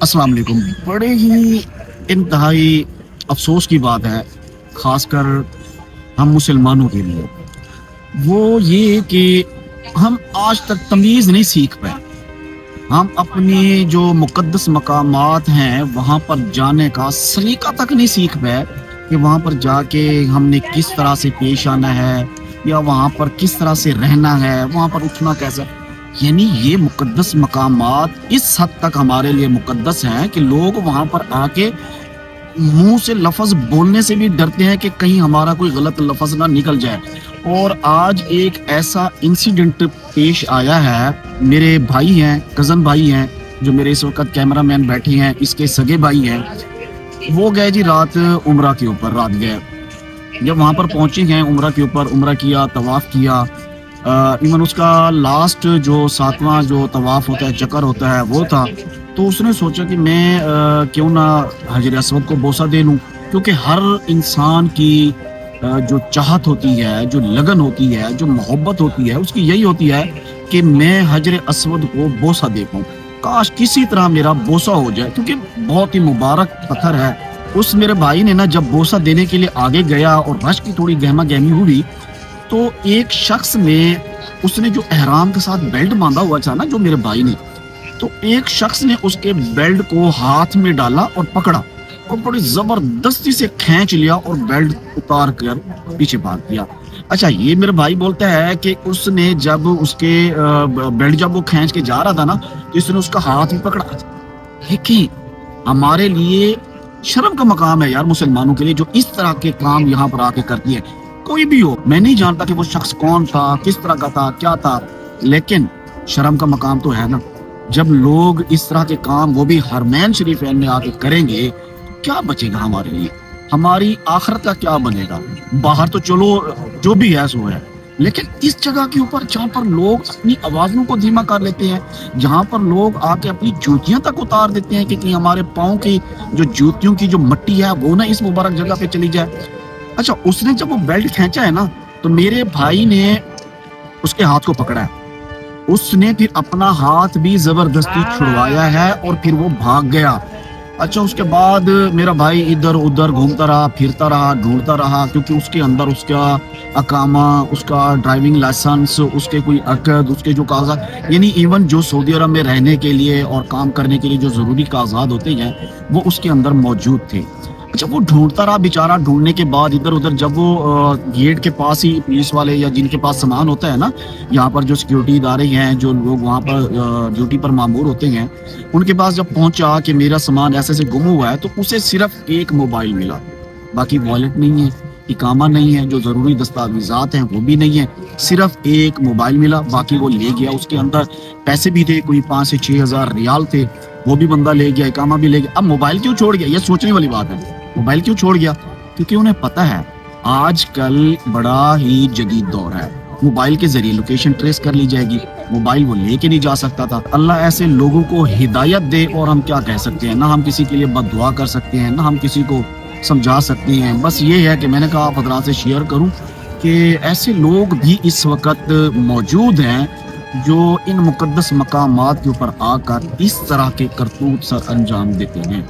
अस्सलाम वालेकुम। बड़े ही इंतहाई अफसोस की बात है, ख़ासकर हम मुसलमानों के लिए। वो ये कि हम आज तक तमीज़ नहीं सीख पाए। हम अपनी जो मुक़द्दस मकामात हैं, वहाँ पर जाने का सलीका तक नहीं सीख पाए कि वहाँ पर जाके हमने किस तरह से पेश आना है या वहाँ पर किस तरह से रहना है, वहाँ पर उठना कैसा। यानी ये मुक़द्दस मकामात इस हद तक हमारे लिए मुक़द्दस हैं कि लोग वहाँ पर आके मुँह से लफ़्ज़ बोलने से भी डरते हैं कि कहीं हमारा कोई गलत लफ़्ज़ ना निकल जाए। और आज एक ऐसा इंसिडेंट पेश आया है, मेरे भाई हैं, कज़न भाई हैं, जो मेरे इस वक़्त कैमरामैन बैठे हैं, इसके सगे भाई हैं। वो गए जी रात उम्रा के ऊपर, रात गए। जब वहाँ पर पहुँचे हैं उम्रा के ऊपर, उम्रा किया, तवाफ़ किया। इवन उसका लास्ट जो 7वां जो तवाफ़ होता है, चक्कर होता है, वो था। तो उसने सोचा कि मैं क्यों ना हजर अस्वद को बोसा दे लूँ, क्योंकि हर इंसान की जो चाहत होती है, जो लगन होती है, जो मोहब्बत होती है, उसकी यही होती है कि मैं हजर अस्वद को बोसा दे पाऊँ। काश किसी तरह मेरा बोसा हो जाए, क्योंकि बहुत ही मुबारक पत्थर है। उस मेरे भाई ने ना जब बोसा देने के लिए आगे गया और रश की थोड़ी गहमा-गहमी हुई, तो एक शख्स ने, उसने जो एहराम के साथ बेल्ट बांधा हुआ था ना, जो मेरे भाई ने, तो एक शख्स ने उसके बेल्ट को हाथ में डाला और पकड़ा और बड़ी जबरदस्ती से खींच लिया और बेल्ट उतार कर पीछे भाग दिया। अच्छा, ये मेरा भाई बोलता है कि उसने जब उसके बेल्ट जब वो खींच के जा रहा था ना, तो इसने उसका हाथ भी पकड़ा। देखिए, हमारे लिए शर्म का मकाम है यार, मुसलमानों के लिए, जो इस तरह के काम यहाँ पर आके करती है। कोई भी हो, मैं नहीं जानता कि वो शख्स कौन था, किस तरह का था, क्या था, लेकिन शर्म का मकाम तो है ना। जब लोग इस तरह के काम, वो भी हरमैन शरीफैन में आके करेंगे, तो क्या बचेगा हमारे लिए? हमारी आखिरत का क्या बनेगा? बाहर तो चलो जो भी है सो है, लेकिन इस जगह के ऊपर जहाँ पर लोग अपनी आवाज़ों को धीमा कर लेते हैं, जहाँ पर लोग आके अपनी जूतियाँ तक उतार देते हैं कि कहीं हमारे पाँव की जो जूतियों की जो मट्टी है वो ना इस मुबारक जगह पे चली जाए। अच्छा, उसने जब वो बेल्ट खींचा है ना, तो मेरे भाई ने उसके हाथ को पकड़ा है। उसने फिर अपना हाथ भी जबरदस्ती छुड़वाया है और फिर वो भाग गया। अच्छा, उसके बाद मेरा भाई इधर उधर घूमता रहा, फिरता रहा, ढूंढता रहा, क्योंकि उसके अंदर उसका अकामा, उसका ड्राइविंग लाइसेंस, उसके कोई अकद, उसके जो कागजात, यानी इवन जो सऊदी अरब में रहने के लिए और काम करने के लिए जो ज़रूरी कागजात होते हैं, वो उसके अंदर मौजूद थे। अच्छा, वो ढूंढता रहा बेचारा। ढूंढने के बाद इधर उधर जब वो गेट के पास ही पुलिस वाले या जिनके पास सामान होता है ना, यहाँ पर जो सिक्योरिटी इदारे हैं, जो लोग वहाँ पर ड्यूटी पर मामूर होते हैं, उनके पास जब पहुंचा कि मेरा सामान ऐसे से गुम हुआ है, तो उसे सिर्फ एक मोबाइल मिला। बाकी वॉलेट नहीं है, इकामा नहीं है, जो ज़रूरी दस्तावेजात हैं वो भी नहीं है, सिर्फ एक मोबाइल मिला। बाकी वो ले गया, उसके अंदर पैसे भी थे, कोई 5 से 6 हज़ार रियाल थे, वो भी बंदा ले गया, इकामा भी ले गया। अब मोबाइल क्यों छोड़ गया, ये सोचने वाली बात है। मोबाइल क्यों छोड़ गया? क्योंकि उन्हें पता है आजकल बड़ा ही जदीद दौर है, मोबाइल के जरिए लोकेशन ट्रेस कर ली जाएगी। मोबाइल वो लेके नहीं जा सकता था। अल्लाह ऐसे लोगों को हिदायत दे, और हम क्या कह सकते हैं? ना हम किसी के लिए बद्दुआ कर सकते हैं, ना हम किसी को समझा सकते हैं। बस ये है कि मैंने कहा आप हज़रात से शेयर करूं कि ऐसे लोग भी इस वक्त मौजूद हैं जो इन मुकद्दस मकामात के ऊपर आकर इस तरह के करतूत सर अंजाम देते हैं।